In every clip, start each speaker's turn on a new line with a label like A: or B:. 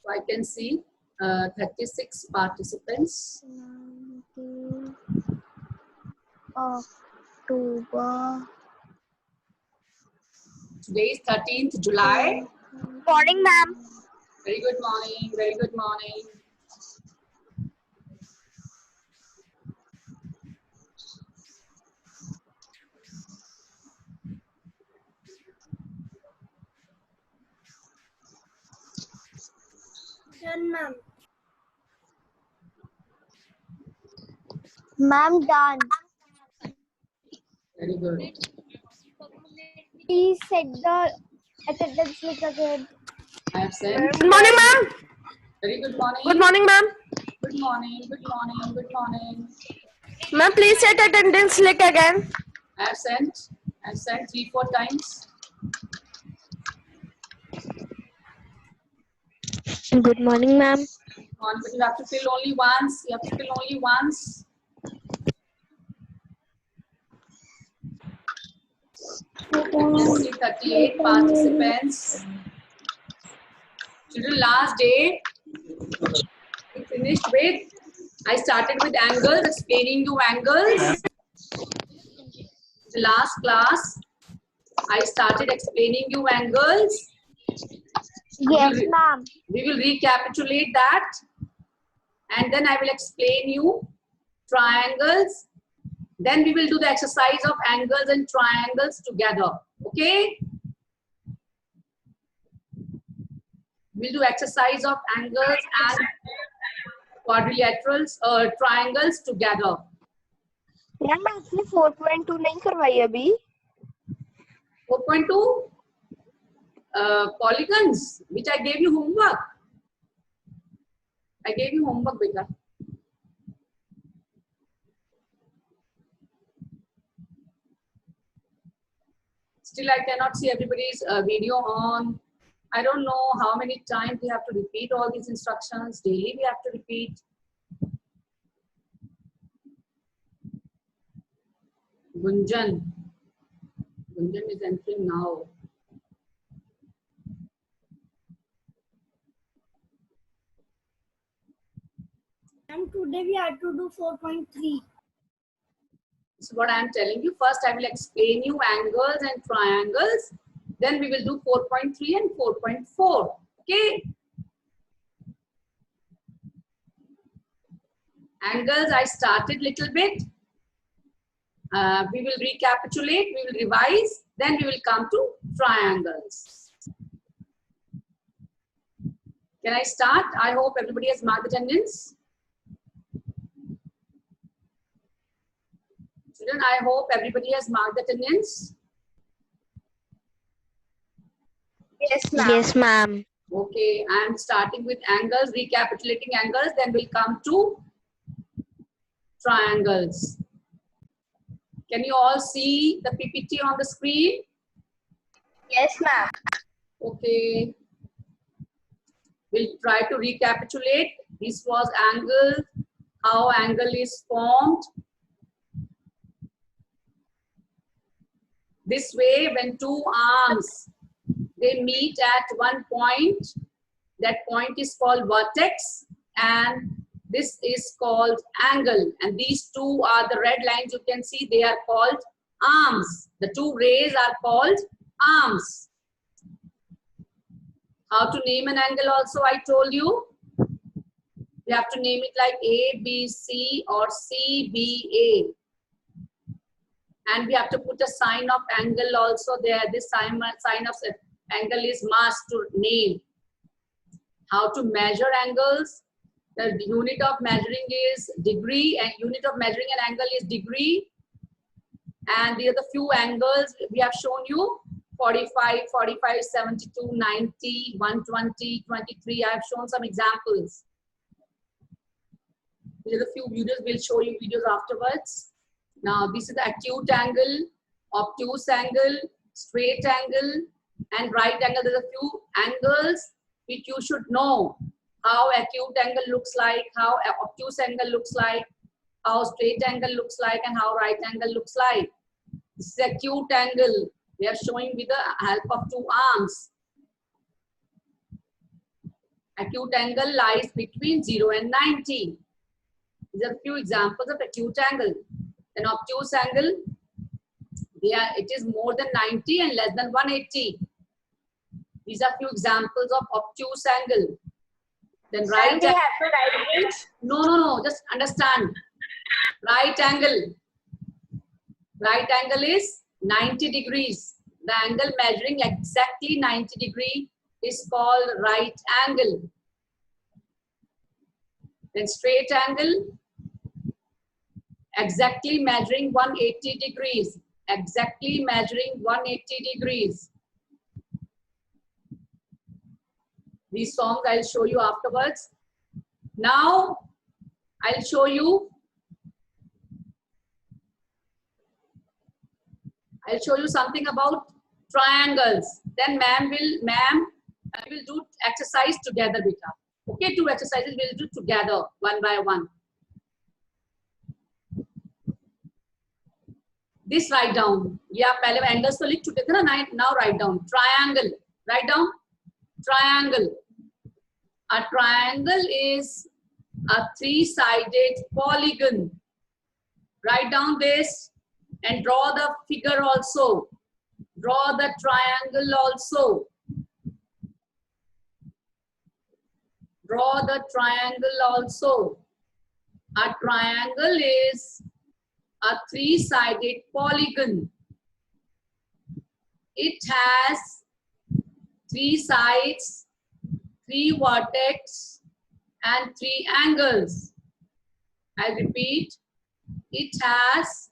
A: So I can see 36 participants.
B: October.
A: Today is 13th July.
B: Morning, ma'am.
A: Very good morning. Very good morning.
B: Done, ma'am. Ma'am, done.
A: Very good.
B: Please set the attendance list again.
A: I have sent.
C: Good morning, ma'am.
A: Very good morning.
C: Good morning, ma'am.
A: Good morning. Good morning. Good morning.
C: Ma'am, please set attendance list again.
A: I have sent. I have sent 3-4 times.
B: Good morning, ma'am.
A: On, but you have to fill only once. You have to fill only once. I can see 38 participants. Children, last day we finished with. I started with angles, explaining you angles. The last class, I started explaining you angles.
B: Yes, ma'am.
A: We will recapitulate that, and then I will explain you triangles. Then we will do the exercise of angles and triangles together. Okay? We'll do exercise of angles and quadrilaterals, triangles together.
B: Ma'am आपने 4.2 नहीं करवाई अभी
A: 4.2 polygons, which I gave you homework. I gave you homework, beta. Still, I cannot see everybody's video on. I don't know how many times we have to repeat all these instructions. Daily we have to repeat. Gunjan. Gunjan is entering now.
B: And today we have to do 4.3.
A: So what I am telling you, first I will explain you angles and triangles. Then we will do 4.3 and 4.4. Okay. Angles, I started little bit. We will recapitulate, we will revise, then we will come to triangles. Can I start? I hope everybody has marked attendance. Children, I hope everybody has marked attendance.
B: Yes, ma'am. Yes, ma'am.
A: Okay, I am starting with angles, recapitulating angles, then we'll come to triangles. Can you all see the PPT on the screen?
B: Yes, ma'am.
A: Okay. We'll try to recapitulate. This was angle, how angle is formed. This way, when two arms, they meet at one point, that point is called vertex, and this is called angle. And these two are the red lines you can see, they are called arms. The two rays are called arms. How to name an angle also I told you. You have to name it like A, B, C or C, B, A. And we have to put a sign of angle also there. This sign of angle is must to name. How to measure angles. The unit of measuring is degree, and unit of measuring an angle is degree. And the other few angles we have shown you. 45, 45, 72, 90, 120, 23. I have shown some examples. These are the few videos. We'll show you videos afterwards. Now, this is the acute angle, obtuse angle, straight angle, and right angle. There are a few angles which you should know. How acute angle looks like, how obtuse angle looks like, how straight angle looks like, and how right angle looks like. This is acute angle. We are showing with the help of two arms. Acute angle lies between 0 and 90. These are few examples of acute angle. An obtuse angle, it is more than 90 and less than 180. These are few examples of obtuse angle. Then right
C: And we have to write it.
A: no, just understand. Right angle. Right angle is 90 degrees. The angle measuring exactly 90 degree is called right angle. Then straight angle, exactly measuring 180 degrees. Exactly measuring 180 degrees. These songs I'll show you afterwards. Now, I'll show you something about triangles. Then we will do exercise together, beta. Okay, 2 exercises we'll do together, one by one. This write down. Yeah, पहले angles तो लिख चुके थे ना, now write down. Triangle. Write down. Triangle. A triangle is a 3-sided polygon. Write down this and draw the figure also. Draw the triangle also. Draw the triangle also. A triangle is a 3-sided polygon. It has 3 sides, 3 vertex, and 3 angles. I repeat, it has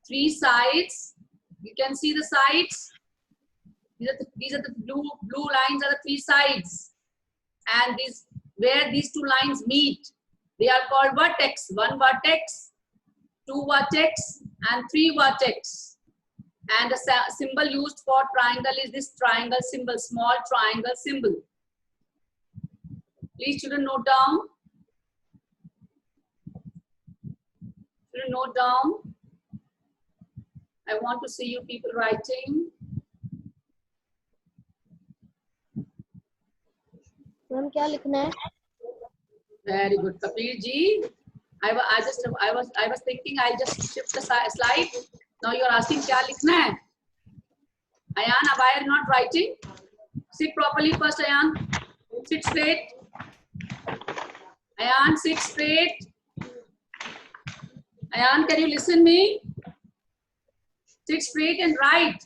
A: 3 sides. You can see the sides. These are the blue lines are the 3 sides. And where these 2 lines meet, they are called vertex. 1 vertex, 2 vertex, and 3 vertex. And the symbol used for triangle is this triangle symbol, small triangle symbol. Please children note down. Children note down. I want to see you people writing.
B: Ma'am क्या लिखना है?
A: Very good, Kapil ji. I was thinking I'll just shift the slide. Now you're asking क्या लिखना है? Ayan, why are you not writing? Sit properly first, Ayan. Sit straight. Ayan, sit straight. Ayan, can you listen me? Sit straight and write.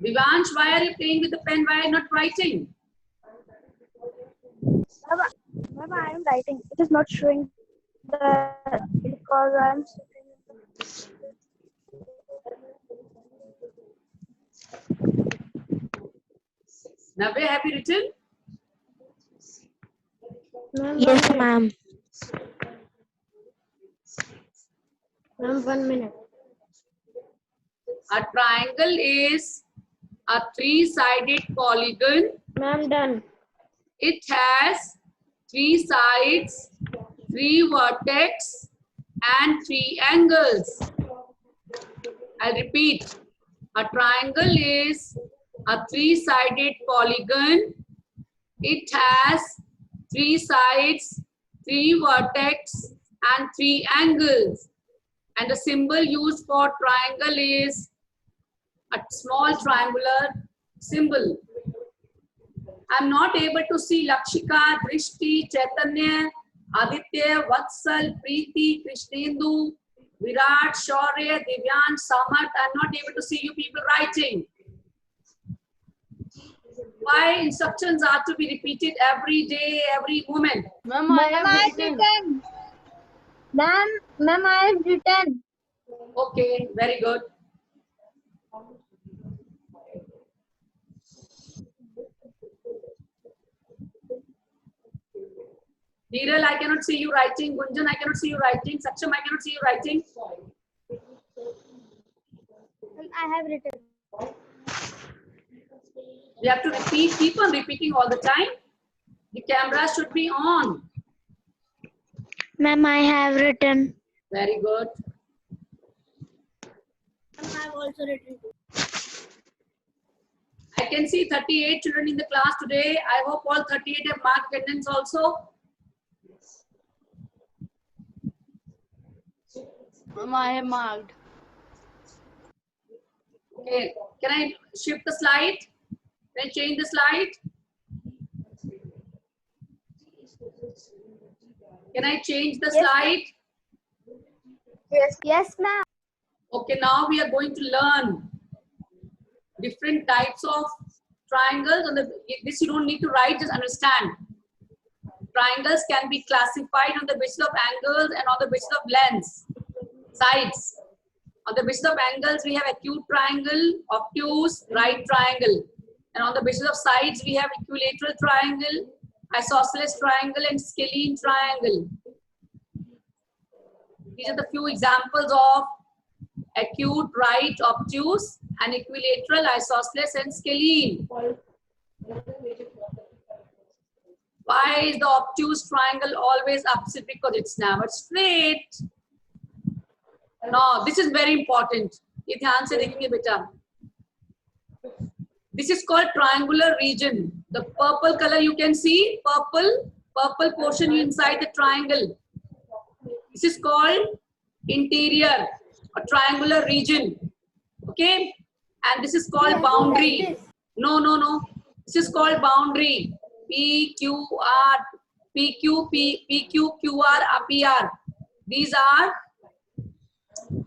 A: Vivansh, why are you playing with the pen? Why are you not writing?
B: Ma'am, I am writing. It is not showing because I am sitting.
A: Navya, have you written?
B: Yes, ma'am. Ma'am, 1 minute.
A: A triangle is a 3-sided polygon.
B: Ma'am, done.
A: It has 3 sides, 3 vertex, and 3 angles. I repeat, a triangle is a 3-sided polygon. It has 3 sides, 3 vertex, and 3 angles. And the symbol used for triangle is a small triangular symbol. I'm not able to see Lakshika, Drishti, Chaitanya, Aditya, Vatsal, Preeti, Krishnendu, Virat, Shaurya, Divyan, Samarth. I'm not able to see you people writing. Why instructions are to be repeated every day, every moment?
B: Ma'am, I have written. Ma'am, I have written.
A: Okay, very good. Neeral, I cannot see you writing. Gunjan, I cannot see you writing. Saksham, I cannot see you writing.
B: I have written.
A: We have to repeat, keep on repeating all the time. The camera should be on.
B: Ma'am, I have written.
A: Very good.
B: I have also written.
A: I can see 38 children in the class today. I hope all 38 have marked attendance also.
D: I have marked.
A: Okay, can I shift the slide? Can I change the slide? Can I change the slide?
B: Yes, ma'am.
A: Okay, now we are going to learn different types of triangles. This you don't need to write, just understand. Triangles can be classified on the basis of angles and on the basis of lengths, sides. On the basis of angles, we have acute triangle, obtuse, right triangle. And on the basis of sides, we have equilateral triangle, isosceles triangle, and scalene triangle. These are the few examples of acute, right, obtuse, and equilateral, isosceles, and scalene. Why is the obtuse triangle always opposite? Because it's never straight. No, this is very important. ये ध्यान से देखिए बेटा. This is called triangular region. The purple color you can see, purple portion inside the triangle. This is called interior, a triangular region. Okay, and this is called boundary. No. This is called boundary. PQR, PQQR, PR. These are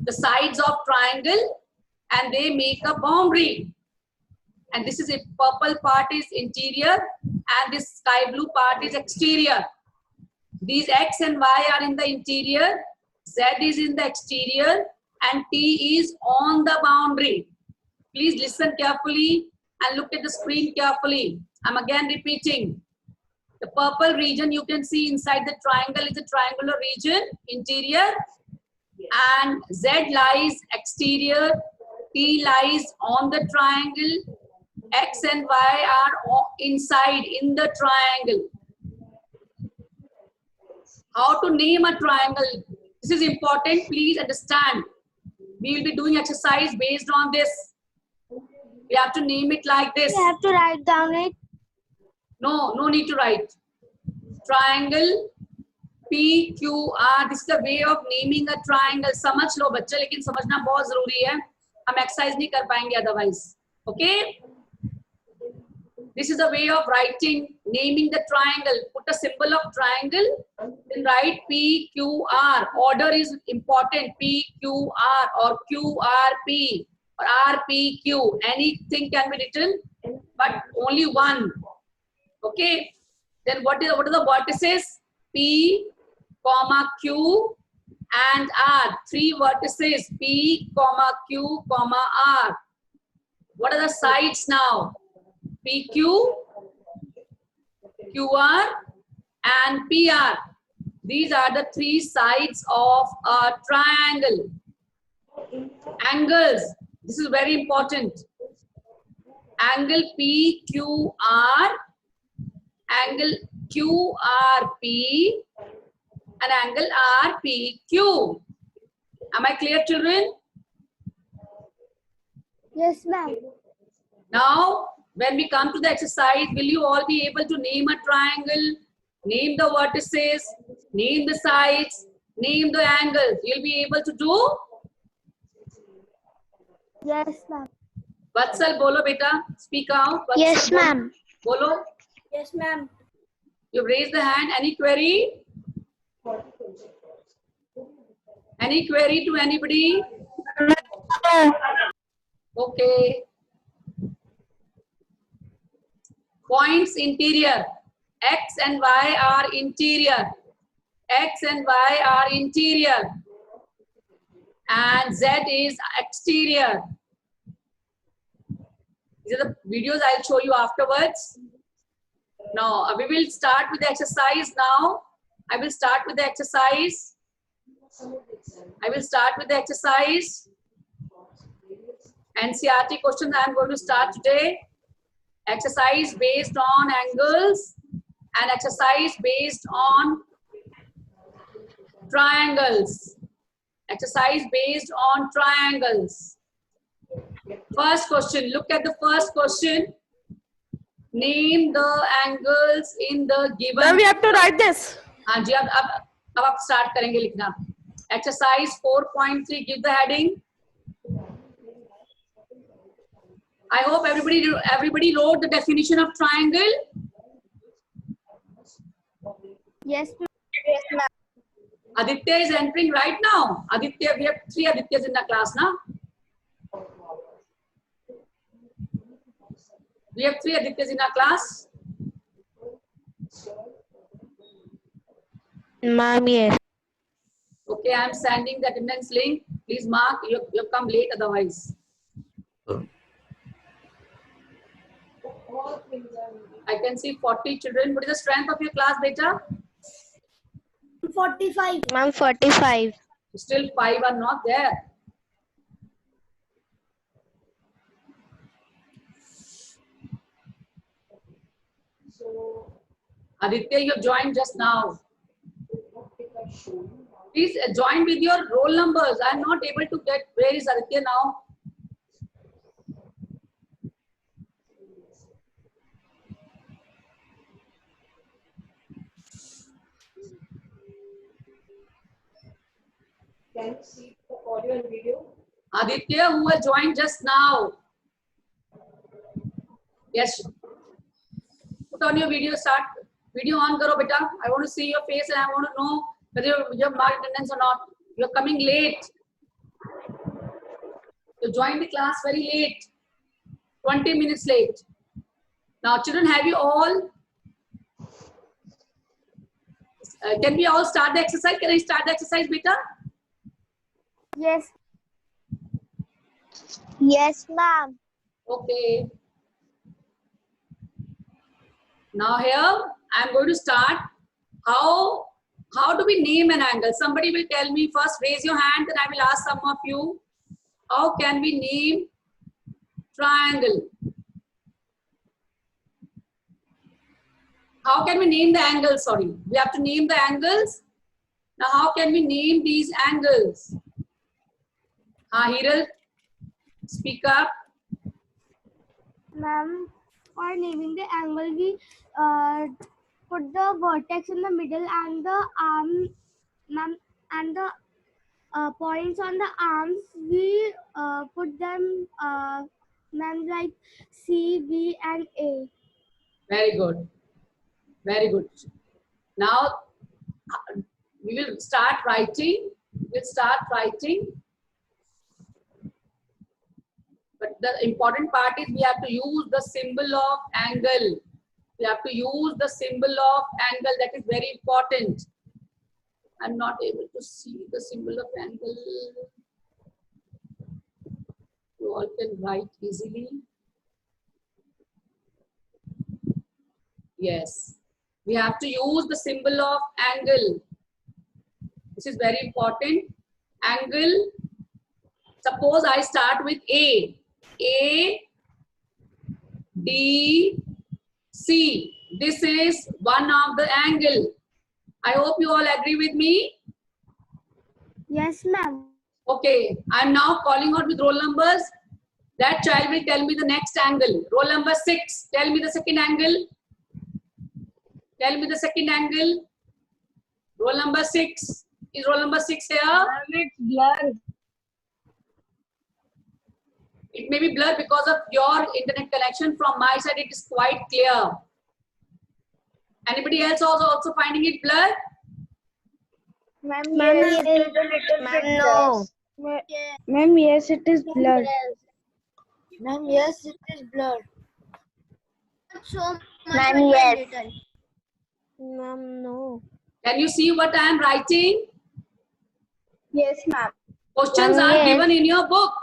A: the sides of triangle and they make a boundary. And this is a purple part is interior and this sky blue part is exterior. These X and Y are in the interior, Z is in the exterior and T is on the boundary. Please listen carefully and look at the screen carefully. I'm again repeating. The purple region you can see inside the triangle is a triangular region, interior, and Z lies exterior, T lies on the triangle, X and Y are inside in the triangle. How to name a triangle? This is important, please understand. We will be doing exercise based on this. We have to name it like this.
B: You have to write down it.
A: No need to write. Triangle PQR. This is the way of naming a triangle. समझ लो बच्चे, लेकिन समझना बहुत जरूरी है. हम exercise नहीं कर पाएंगे otherwise. Okay? This is a way of writing, naming the triangle. Put a symbol of triangle, then write PQR. Order is important. PQR or QRP or RPQ. Anything can be written, but only one. Okay. Then what are the vertices? P, comma Q and R. 3 vertices. P, comma Q, comma R. What are the sides now? PQ, QR and PR. These are the 3 sides of a triangle. Angles. This is very important. Angle PQR, angle QRP and angle RPQ. Am I clear, children?
B: Yes, ma'am.
A: Now, when we come to the exercise, will you all be able to name a triangle, name the vertices, name the sides, name the angles? You'll be able to do?
B: Yes, ma'am.
A: Vatsal, bolo beta. Speak out. Vatsal,
B: Yes, ma'am.
A: Bolo.
B: Yes, ma'am.
A: You've raised the hand. Any query? Any query to anybody? Okay. Points interior. X and Y are interior. X and Y are interior. And Z is exterior. These are the videos I'll show you afterwards. Now, we will start with the exercise now. I will start with the exercise. NCERT questions I am going to start today. Exercise based on angles and exercise based on triangles. Exercise based on triangles. First question, look at the first question. Name the angles in the given.
C: Ma'am, we have to write this.
A: हाँ जी, अब आप start करेंगे लिखना. Exercise 4.3. Give the heading. I hope everybody wrote the definition of triangle.
B: Yes,
A: Aditya is entering right now. Aditya, we have 3 Adityas in the class now. We have 3 Adityas in our class.
C: Ma'am, yes.
A: Okay, I am sending the attendance link. Please mark. You have come late otherwise. I can see 40 children. What is the strength of your class, beta?
B: 45.
C: Ma'am, 45.
A: Still 5 are not there. Aditya, you have joined just now. Please join with your roll numbers. I am not able to get. Where is Aditya now?
E: Can you see the audio and video?
A: Aditya, who has joined just now. Yes. Put on your video. Start. Video on karo beta. I want to see your face and I want to know whether you have marked attendance or not. You are coming late. You joined the class very late. 20 minutes late. Now, children, have you all? Can we all start the exercise? Can I start the exercise, beta?
B: Yes. Yes, ma'am.
A: Okay. Now here I am going to start. How do we name an angle? Somebody will tell me first. Raise your hand, and I will ask some of you. How can we name triangle? How can we name the angles? Sorry, we have to name the angles. Now, how can we name these angles? Hiral, speak up.
B: Ma'am, for naming the angle, we put the vertex in the middle and the arm, ma'am, and the points on the arms. We put them, ma'am, like C, B, and A.
A: Very good. Very good. Now, we will start writing. We'll start writing. But the important part is we have to use the symbol of angle. We have to use the symbol of angle. That is very important. I'm not able to see the symbol of angle. You all can write easily. Yes. We have to use the symbol of angle. This is very important. Angle. Suppose I start with A. A, D, C. This is one of the angle. I hope you all agree with me.
B: Yes, ma'am.
A: Okay, I'm now calling out with roll numbers. That child will tell me the next angle. Roll number 6, tell me the second angle. Tell me the second angle. Roll number 6. Is roll number 6 here?
E: It's blurred.
A: It may be blurred because of your internet connection. From my side, it is quite clear. Anybody else also finding it blurred?
B: Ma'am,
C: Ma'am, no.
B: Ma'am, yes, it is blurred.
E: Ma'am, yes, it is blurred.
C: Ma'am, yes. Ma'am, no.
A: Can you see what I am writing?
B: Yes, ma'am.
A: Questions
C: Ma'am,
A: are
C: yes.
A: given in your book.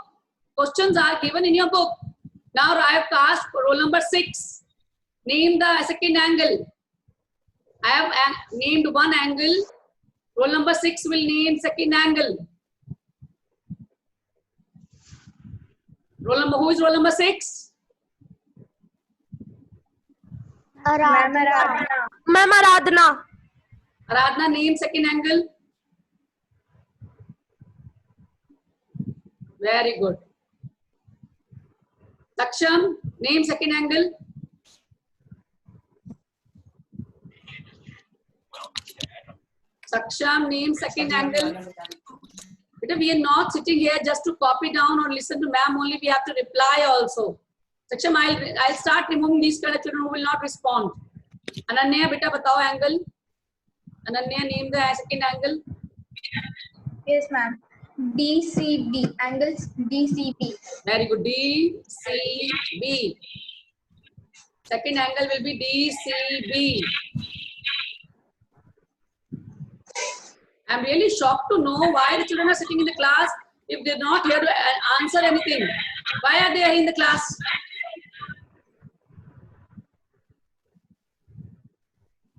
A: Questions are given in your book. Now I have asked roll number 6. Name the second angle. I have named one angle. Roll number 6 will name second angle. Who is roll number 6?
B: Aradhana.
C: Ma'am, Aradhana.
A: Aradhana, name second angle. Very good. Saksham, name second angle. Saksham, name second angle. Because we are not sitting here just to copy down or listen to ma'am only. We have to reply also. Saksham, I'll start removing these kind of children who will not respond. Ananya, beta, batao angle. Ananya, name the second angle.
E: Yes, ma'am. DCB. Angles DCB.
A: Very good. DCB. Second angle will be DCB. I'm really shocked to know why the children are sitting in the class if they're not here to answer anything. Why are they in the class?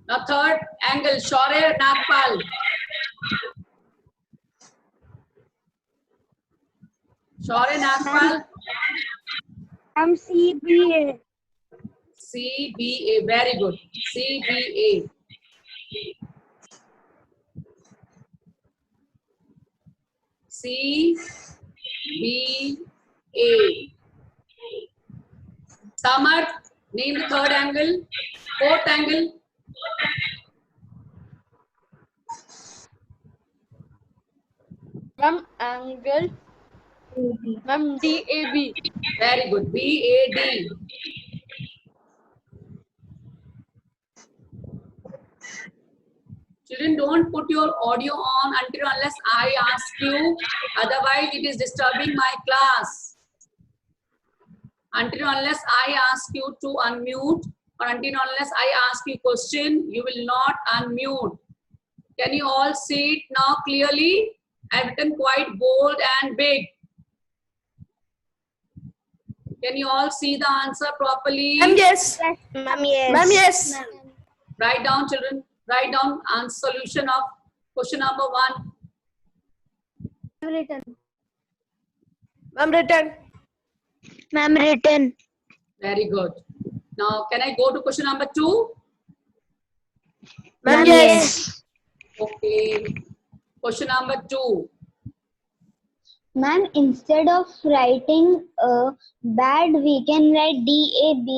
A: Now third angle, Shaurya Nagpal. Shaurya Nagpal.
B: CBA.
A: CBA. Very good. CBA. CBA. Samar, name the third angle. Fourth angle.
D: Ma'am, angle. Ma'am, DAB.
A: Very good. BAD. Children, don't put your audio on until unless I ask you. Otherwise, it is disturbing my class. Until unless I ask you to unmute or until unless I ask you question, you will not unmute. Can you all see it now clearly? I've written quite bold and big. Can you all see the answer properly?
C: Yes. Ma'am, yes. Ma'am, yes.
A: Write down, children. Write down answer solution of question number 1.
B: Written.
C: Ma'am, written. Ma'am, written.
A: Very good. Now, can I go to question number 2?
C: Ma'am, yes.
A: Okay. Question number 2.
F: Ma'am, instead of writing bad, we can write DAB.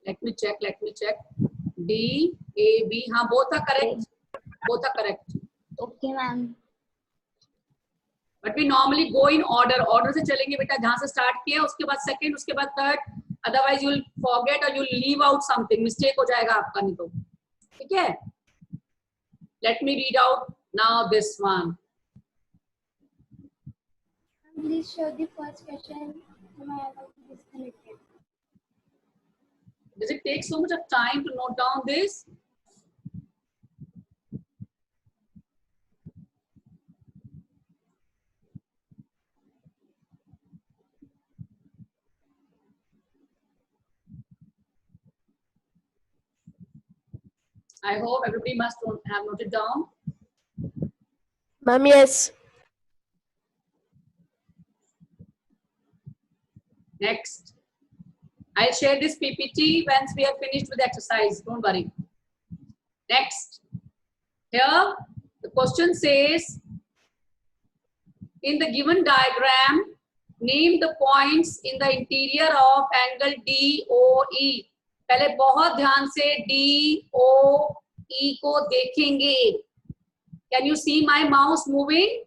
A: Let me check. D, A, B. हाँ, both are correct. Both are correct.
F: Okay, ma'am.
A: But we normally go in order. Order से चलेंगे बेटा. जहाँ से start किया, उसके बाद second, उसके बाद third. Otherwise, you will forget or you will leave out something. Mistake हो जाएगा आपका नहीं तो. ठीक है? Let me read out now this one.
B: Please show the first question. My account is disconnected.
A: Does it take so much of time to note down this? I hope everybody must have noted down.
C: Ma'am, yes.
A: Next. I'll share this PPT once we are finished with the exercise. Don't worry. Next. Here, the question says, in the given diagram, name the points in the interior of angle DOE. पहले बहुत ध्यान से DOE को देखेंगे. Can you see my mouse moving?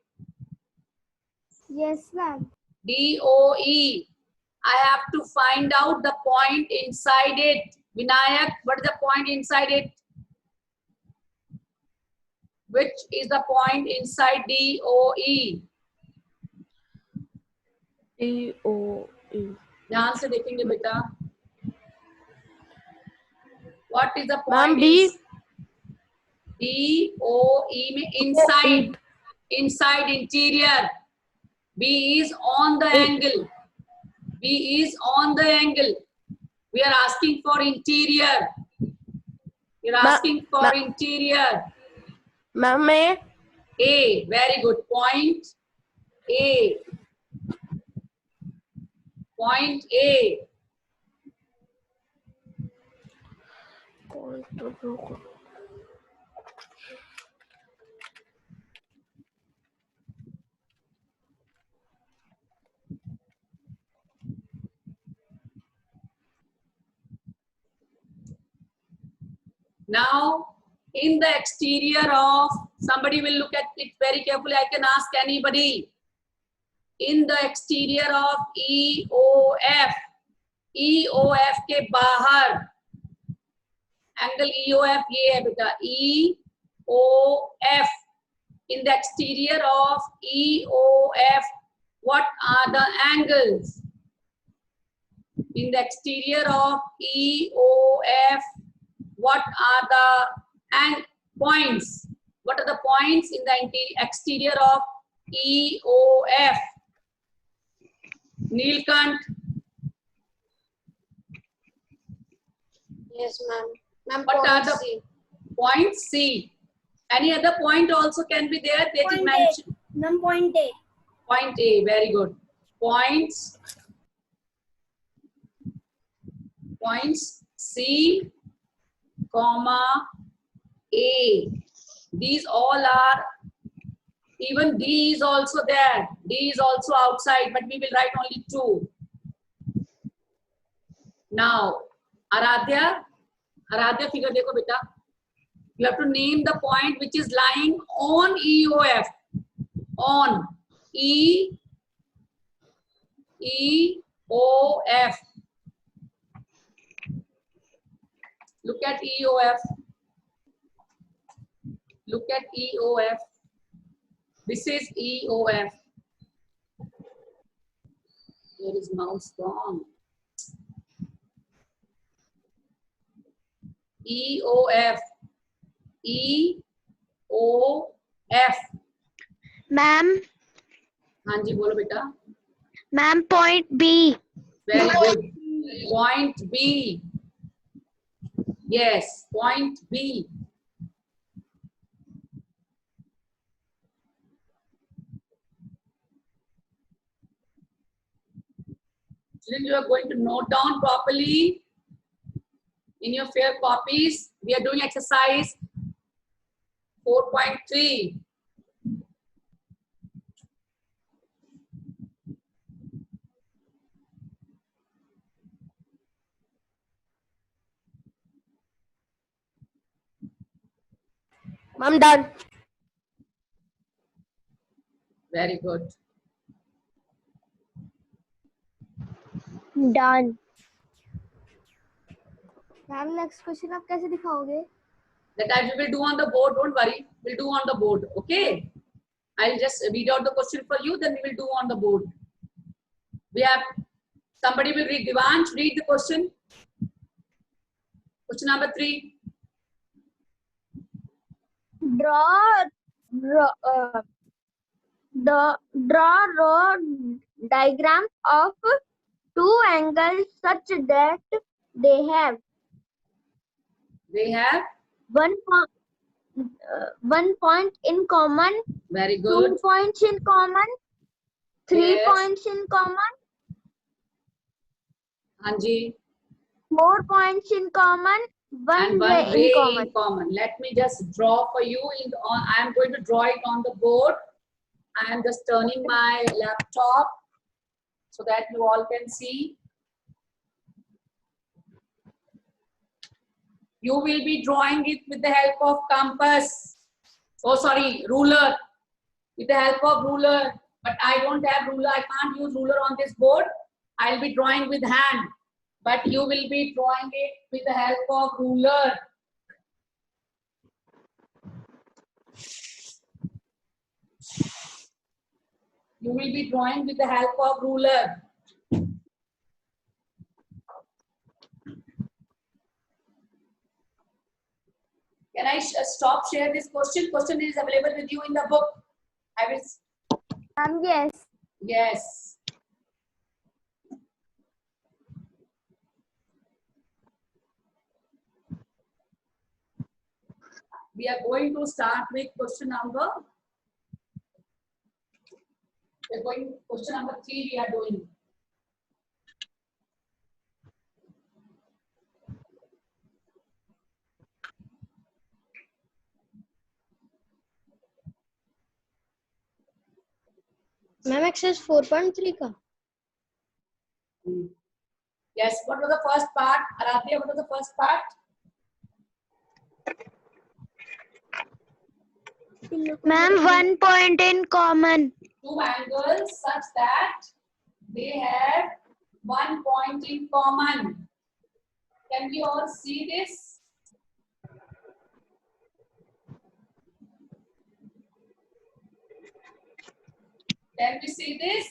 B: Yes, ma'am.
A: DOE. I have to find out the point inside it. Vinayak, what is the point inside it? Which is the point inside DOE?
C: DOE.
A: ध्यान से देखेंगे बेटा. What is the
C: Ma'am,
A: point?
C: D.
A: DOE में inside. Inside interior. B is on the angle. B is on the angle. We are asking for interior. We are asking for interior.
C: Ma'am, A.
A: A. Very good. Point A. Point A. Now, In the exterior of, somebody will look at it very carefully. I can ask anybody. In the exterior of EOF, EOF के बाहर, angle EOF ये है बेटा, EOF. In the exterior of EOF, what are the angles? In the exterior of EOF, what are the points? What are the points in the exterior of EOF? Neelkant.
D: Yes, ma'am. Ma'am,
A: What are
D: point
A: the
D: C.
A: point C? Any other point also can be there. They did
B: Point A.
A: mention
B: Ma'am, point A.
A: point A. Very good. Points C, comma A. These all are, even D is also there. D is also outside, but we will write only 2. Now, Aradhya figure dekho beta. You have to name the point which is lying on EOF. On EOF. Look at EOF. Look at EOF. This is EOF. Where is mouse gone? EOF. EOF.
F: Ma'am,
A: हाँ जी बोलो बेटा.
F: ma'am, point B.
A: Very good. Point B. Yes, point B. Children, you are going to note down properly in your fair copies. We are doing exercise 4.3.
C: I'm done.
A: Very good.
F: Done.
B: Ma'am next question आप कैसे दिखाओगे?
A: That I will do on the board. Don't worry. We'll do on the board. Okay. I'll just read out the question for you. Then we will do on the board. We have somebody will read. Divansh, read the question. Question number 3.
F: Draw row diagram of two angles such that they have
A: They have.
F: one point in common,
A: Very
F: 2
A: good.
F: points in common, 3
A: Yes.
F: points in common,
A: Anji.
F: 4 points in common,
A: And
F: one
A: one
F: ray
A: ray
F: in common.
A: in common. Let me just draw for you. I am going to draw it on the board. I am just turning my laptop so that you all can see. You will be drawing it with the help of compass. Oh, sorry, ruler. With the help of ruler. But I don't have ruler. I can't use ruler on this board. I'll be drawing with hand. But you will be drawing it with the help of ruler. You will be drawing with the help of ruler. Can I stop share this question? Question is available with you in the book. I will.
B: Yes.
A: Yes. We are going to start with question number. We're going question number 3. We are doing.
D: Ma'am exercise 4.3 का
A: Yes. What was the first part? Aradhya, what was the first part?
F: Ma'am, 1 point in common.
A: Two angles such that they have 1 point in common. Can we all see this? Can we see this?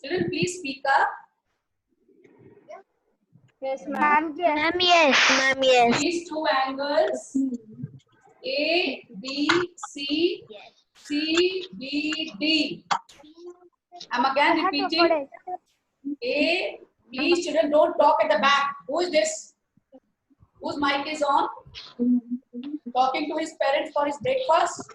A: Children, please speak up.
E: Yes, ma'am.
B: Ma'am, yes.
F: Ma'am, yes. Ma'am, yes.
A: These two angles A, B, C, C, B, D. I'm again repeating. A, please children don't talk at the back. Who is this? Whose mic is on? Talking to his parents for his breakfast?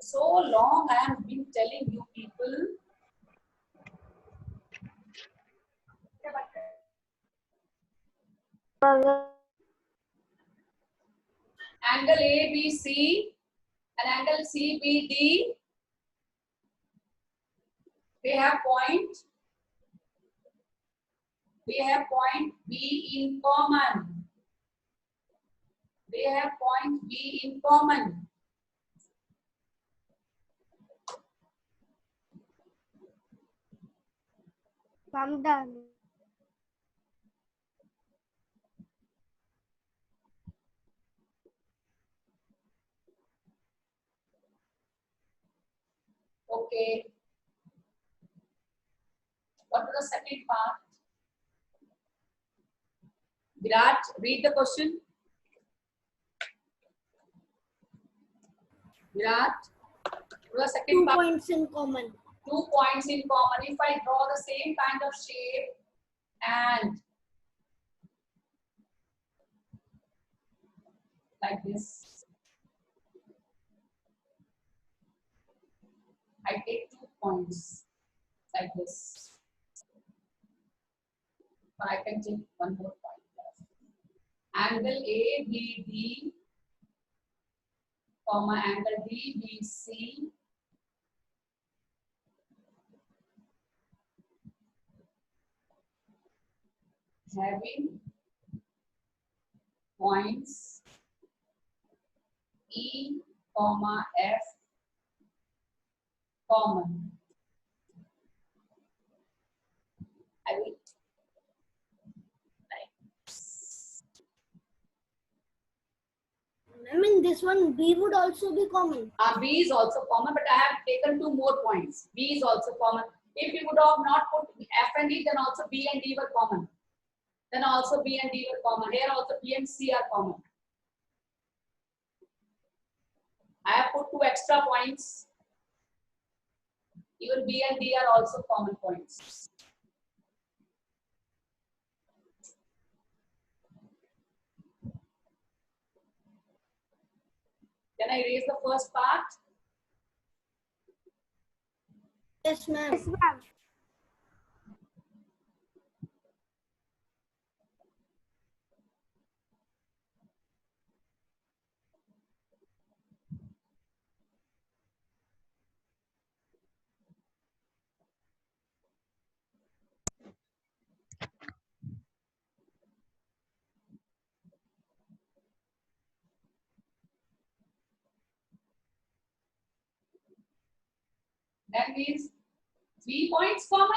A: So long I have been telling you people. Angle ABC and angle CBD, they have point. They have point B in common. They have point B in common.
B: I'm done.
A: Okay. What was the second part? Virat, read the question. Virat, what was the second part?
C: 2 points in common.
A: 2 points in common. If I draw the same kind of shape and like this, I take 2 points like this. But I can take one more point. Angle ABD, comma angle DBC, having points E, comma F common. I will
C: I mean, this one B would also be common.
A: B is also common, but I have taken 2 more points. B is also common. If you would have not put F and E, then also B and D were common. Then also B and D were common. Here also B and C are common. I have put 2 extra points. Even B and D are also common points. Can I erase the first part?
C: Yes, ma'am.
B: Yes, ma'am.
A: That means 3 points common.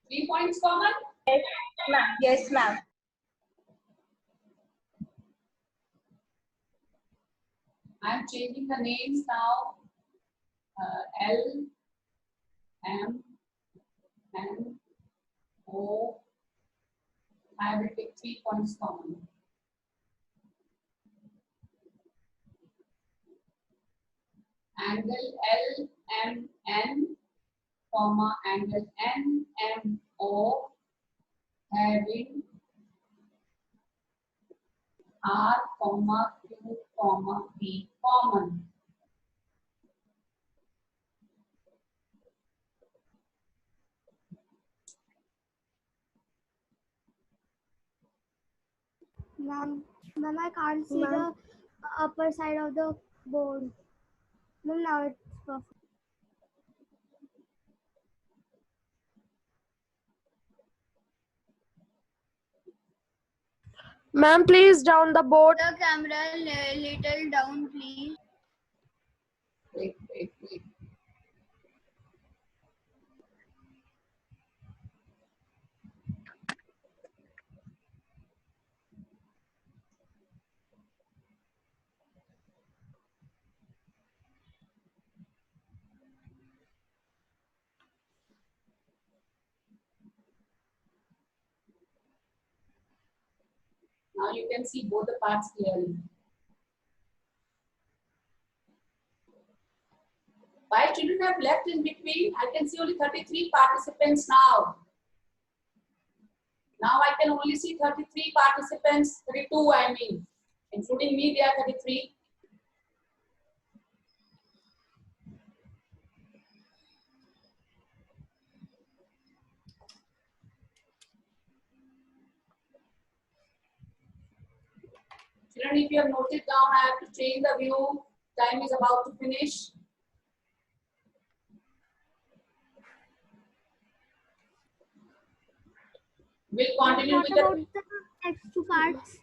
A: 3 points common.
E: Yes, ma'am.
A: I am changing the names now. L, M, N, O. I will take 3 points common. Angle L, M, N, comma angle N, M, O, having R, comma Q, comma P common.
B: Ma'am, I can't see the upper side of the board. Ma'am, now it's perfect.
G: Ma'am, please down the board.
B: The camera little down, please.
A: Wait. Now you can see both the parts clearly. 5 children have left in between. I can see only 33 participants now. Now I can only see 33 participants, 32 I mean. Including me, there are 33. Children, if you have noted down, I have to change the view. Time is about to finish. We'll continue
B: What
A: with
B: about
A: the.
B: the next two parts?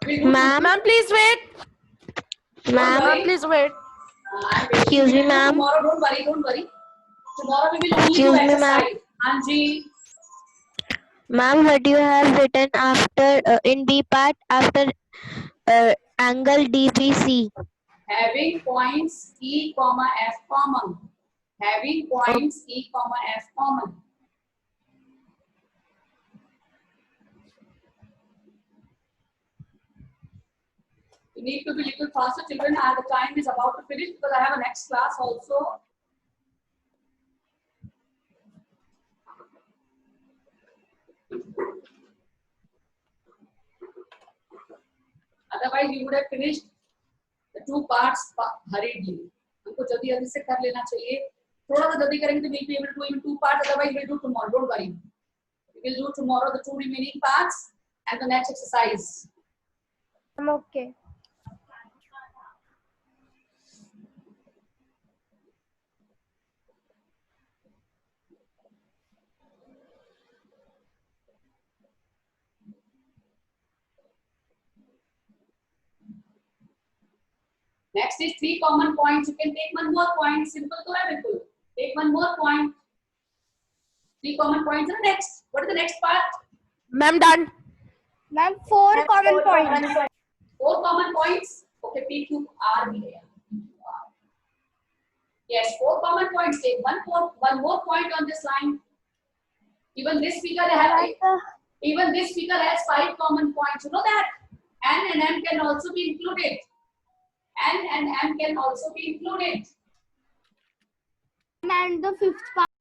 A: We'll do
D: Ma'am.
G: Ma'am, please wait.
D: Ma'am,
A: worry.
G: Ma'am, please wait.
A: I'm waiting.
D: Excuse me,
A: We'll do
D: ma'am.
A: Tomorrow, don't worry. Tomorrow we will only do
D: Excuse me, ma'am.
A: exercise. Anji,
D: Ma'am, what you have written after in B part after angle DBC?
A: having points E, comma F common. Having points E, comma F common. You need to be little faster, children. The time is about to finish because I have a next class also. Otherwise, you would have finished the two parts hurriedly. हमको जल्दी जल्दी से कर लेना चाहिए. थोड़ा सा जल्दी करेंगे तो we'll be able to do even two parts. Otherwise, we'll do tomorrow. Don't worry. We will do tomorrow the two remaining parts and the next exercise.
B: I'm okay.
A: Next is 3 common points. You can take one more point. Simple to hai bilkul. Take one more point. 3 common points. And next, what is the next part?
G: Ma'am, done.
B: Ma'am, 4 common points.
A: 4 common points. Okay, P2R bhi hai. Yes, 4 common points. Take one more point on this line. Even this figure has 5 common points. You know that? N and M can also be included. N and M can also be included.
B: And the fifth part.